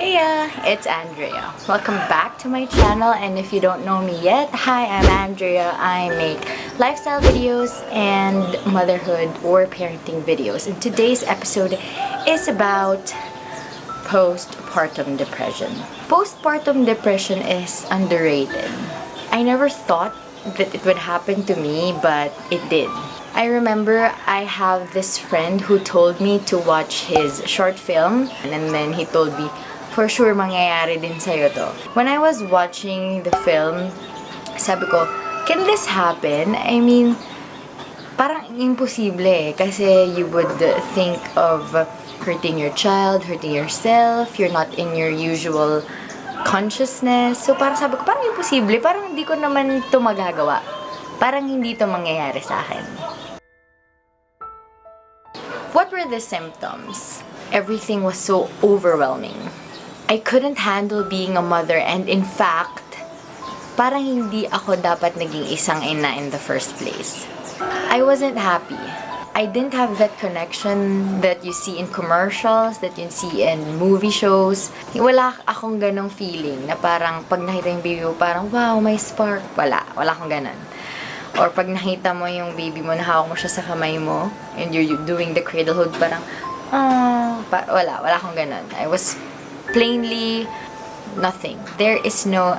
Hey, it's Andrea. Welcome back to my channel, and if you don't know me yet, hi, I'm Andrea. I make lifestyle videos and motherhood or parenting videos. And today's episode is about postpartum depression. Postpartum depression is underrated. I never thought that it would happen to me, but it did. I remember I have this friend who told me to watch his short film, and then he told me, for sure mangyayari din sa'yo to. When I was watching the film, sabi ko, can this happen? I mean, parang imposible eh, kasi you would think of hurting your child, hurting yourself, you're not in your usual consciousness. So parang sabi ko, parang imposible, parang hindi ko naman ito magagawa. Parang hindi ito mangyayari sa akin. What were the symptoms? Everything was so overwhelming. I couldn't handle being a mother, and in fact, parang hindi ako dapat naging isang ina in the first place. I wasn't happy. I didn't have that connection that you see in commercials, that you see in movie shows. Wala akong ganong feeling na parang pag nakita yung baby mo, parang wow, may spark. Wala akong ganon. Or pag nakita mo yung baby mo, nahawak mo siya sa kamay mo, and you're doing the cradlehood, parang, wala akong ganon. I was plainly nothing. There is no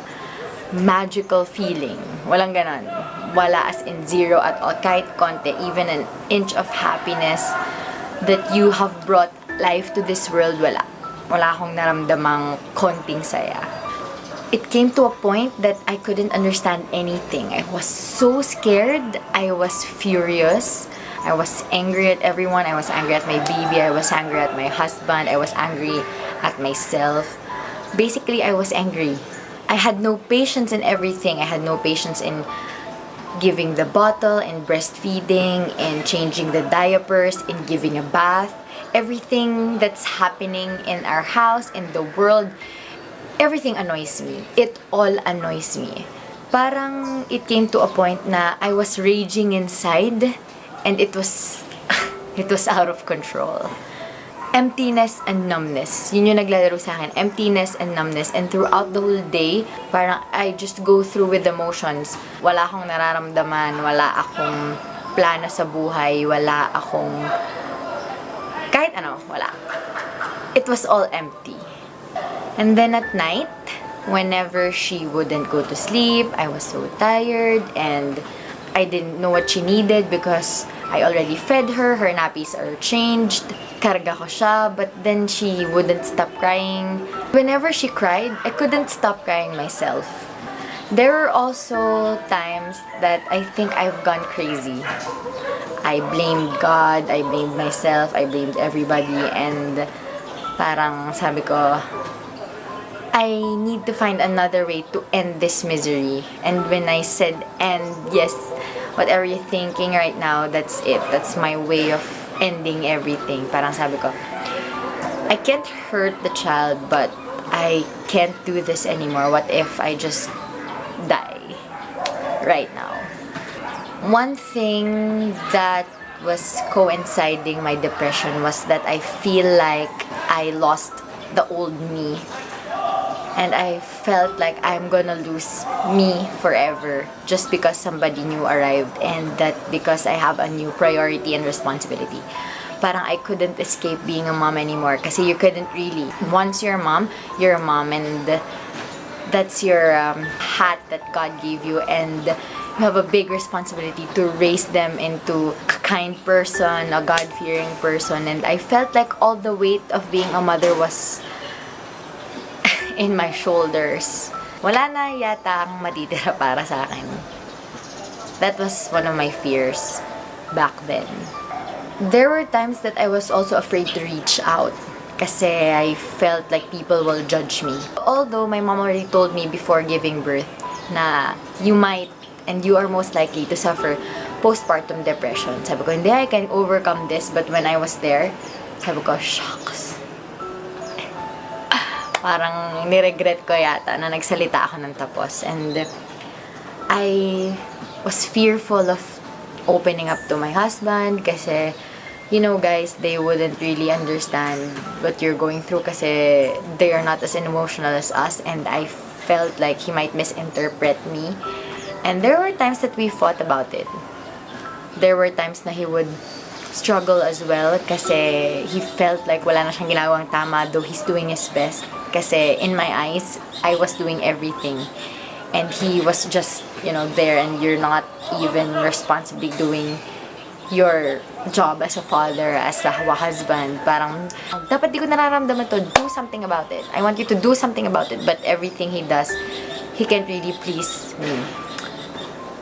magical feeling. Walang ganon. Wala as in zero at all. Kahit konti, even an inch of happiness that you have brought life to this world, wala. Wala akong naramdamang konting saya. It came to a point that I couldn't understand anything. I was so scared. I was furious. I was angry at everyone. I was angry at my baby. I was angry at my husband. I was angry at myself. Basically, I was angry. I had no patience in everything. I had no patience in giving the bottle, in breastfeeding, in changing the diapers, in giving a bath. Everything that's happening in our house, in the world, everything annoys me. It all annoys me. Parang it came to a point na I was raging inside, and it was out of control. Emptiness and numbness. Yun yung naglalaro sa akin. Emptiness and numbness. And throughout the whole day, parang I just go through with emotions. Wala akong nararamdaman. Wala akong plano sa buhay. Wala akong kahit ano, wala. It was all empty. And then at night, whenever she wouldn't go to sleep, I was so tired and I didn't know what she needed because I already fed her. Her nappies are changed. Karga ko siya, but then she wouldn't stop crying. Whenever she cried, I couldn't stop crying myself. There were also times that I think I've gone crazy. I blamed God, I blamed myself, I blamed everybody, and parang sabi ko, I need to find another way to end this misery. And when I said end, yes, whatever you're thinking right now, that's it. That's my way of ending everything. Parang sabi ko, I can't hurt the child, but I can't do this anymore. What if I just die right now? One thing that was coinciding my depression was that I feel like I lost the old me. And I felt like I'm gonna lose me forever just because somebody new arrived, and that because I have a new priority and responsibility. Parang I couldn't escape being a mom anymore kasi you couldn't really. Once you're a mom, and that's your hat that God gave you, and you have a big responsibility to raise them into a kind person, a God-fearing person. And I felt like all the weight of being a mother was in my shoulders. Wala na yata ang matitira para sa akin. That was one of my fears back then. There were times that I was also afraid to reach out kasi I felt like people will judge me. Although my mom already told me before giving birth na you might and you are most likely to suffer postpartum depression. Sabi ko, hindi, I can overcome this. But when I was there, sabi ko, shucks. Parang niregret ko yata na nagsalita ako ng tapos. And I was fearful of opening up to my husband kasi You know, guys, they wouldn't really understand what you're going through kasi they are not as emotional as us, and I felt like he might misinterpret me. And there were times that we fought about it. There were times na he would struggle as well kasi he felt like wala na siyang ginawang tama, though he's doing his best. Kasi in my eyes, I was doing everything. And he was just, there, and you're not even responsibly doing your job as a father, as a husband. Parang, dapat di ko nararamdaman to, do something about it. I want you to do something about it. But everything he does, he can't really please me.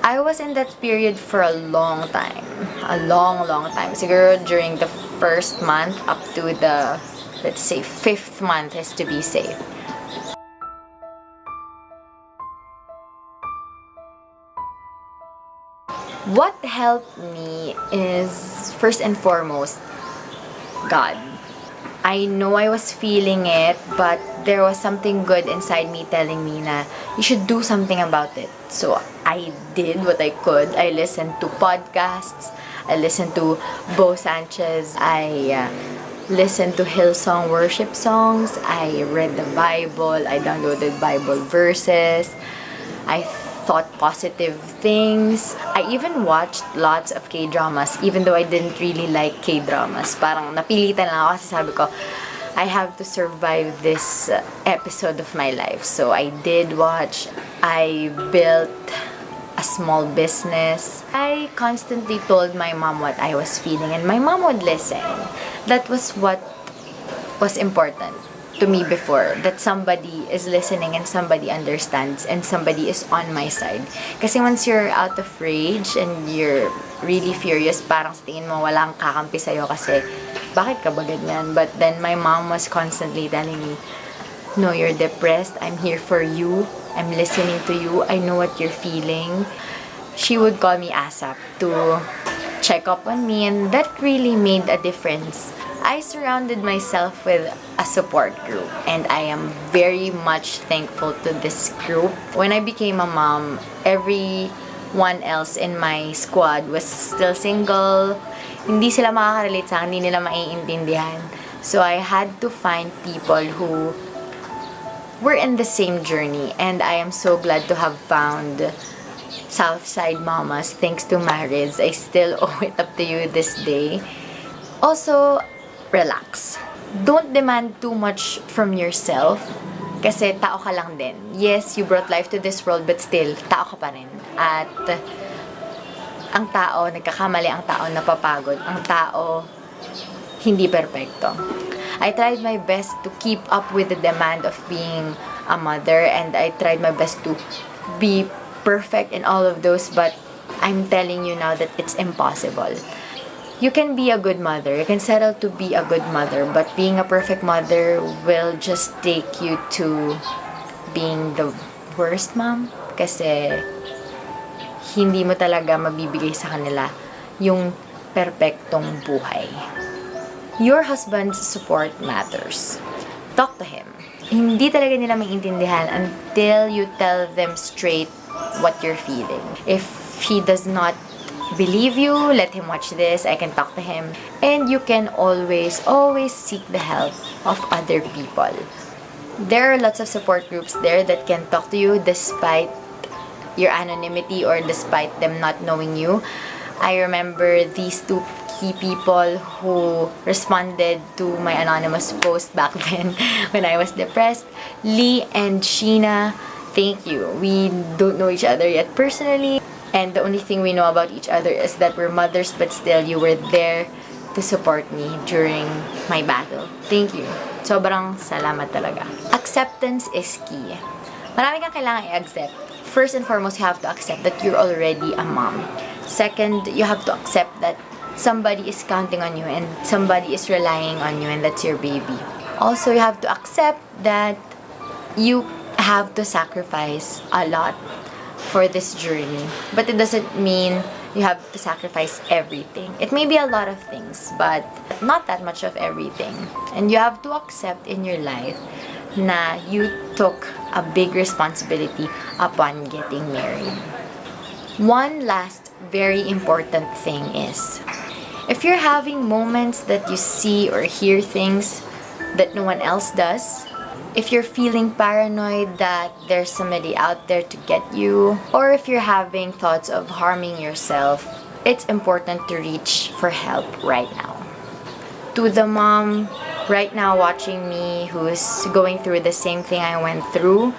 I was in that period for a long time. A long, long time. Siguro during the first month up to the, let's say, 5th month is to be safe. What helped me is, first and foremost, God. I know I was feeling it, but there was something good inside me telling me na you should do something about it. So I did what I could. I listened to podcasts. I listened to Bo Sanchez. I listened to Hillsong worship songs. I read the Bible. I downloaded Bible verses. I thought positive things. I even watched lots of K-dramas, even though I didn't really like K-dramas. Parang napilitan lang ako kasi sabi ko, I have to survive this episode of my life. So I did watch. I built a small business. I constantly told my mom what I was feeling, and my mom would listen. That was what was important to me before, that somebody is listening and somebody understands and somebody is on my side. Kasi once you're out of rage and you're really furious, parang sa tingin mo walang kakampi sa'yo kasi bakit ka ba ganyan? But then my mom was constantly telling me, no, you're depressed, I'm here for you, I'm listening to you, I know what you're feeling. She would call me ASAP to check up on me, and that really made a difference. I surrounded myself with a support group, and I am very much thankful to this group. When I became a mom, everyone else in my squad was still single. Hindi sila makaka-relate sa akin, hindi nila maiintindihan. So I had to find people who were in the same journey, and I am so glad to have found Southside Mamas. Thanks to Mariz, I still owe it up to you this day. Also, relax. Don't demand too much from yourself kasi tao ka lang din. Yes, you brought life to this world, but still, tao ka pa rin. At ang tao, nagkakamali, ang tao napapagod, ang tao hindi perpekto. I tried my best to keep up with the demand of being a mother, and I tried my best to be perfect in all of those, but I'm telling you now that it's impossible. You can be a good mother, you can settle to be a good mother, but being a perfect mother will just take you to being the worst mom kasi hindi mo talaga mabibigay sa kanila yung perpektong buhay. Your husband's support matters. Talk to him. Hindi talaga nila maintindihan until you tell them straight what you're feeling. If he does not believe you, let him watch this. I can talk to him. And you can always seek the help of other people. There are lots of support groups there that can talk to you despite your anonymity or despite them not knowing you. I remember these two key people who responded to my anonymous post back then when I was depressed. Lee and Sheena, thank you. We don't know each other yet personally, and the only thing we know about each other is that we're mothers, but still you were there to support me during my battle. Thank you. Sobrang salamat talaga. Acceptance is key. Marami kang kailangan i-accept. First and foremost, you have to accept that you're already a mom. Second, you have to accept that somebody is counting on you and somebody is relying on you, and that's your baby. Also, you have to accept that you have to sacrifice a lot for this journey. But it doesn't mean you have to sacrifice everything. It may be a lot of things, but not that much of everything. And you have to accept in your life na you took a big responsibility upon getting married. One last very important thing is, If you're having moments that you see or hear things that no one else does, if you're feeling paranoid that there's somebody out there to get you, or if you're having thoughts of harming yourself, it's important to reach for help right now. To the mom right now watching me who's going through the same thing I went through,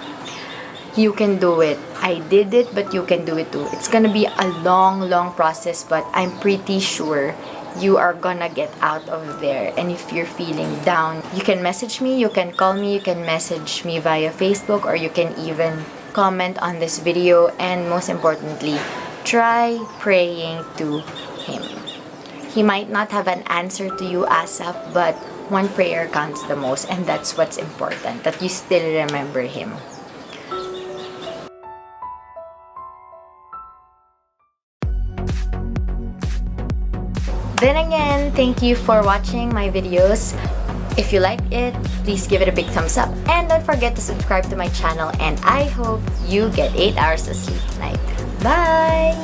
you can do it. I did it, but you can do it too. It's gonna be a long process, but I'm pretty sure you are gonna get out of there. And if you're feeling down, you can message me, you can call me, you can message me via Facebook, or you can even comment on this video. And most importantly, try praying to Him. He might not have an answer to you ASAP, but one prayer counts the most, and that's what's important, that you still remember Him. Then again, thank you for watching my videos. If you liked it, please give it a big thumbs up. And don't forget to subscribe to my channel. And I hope you get 8 hours of sleep tonight. Bye!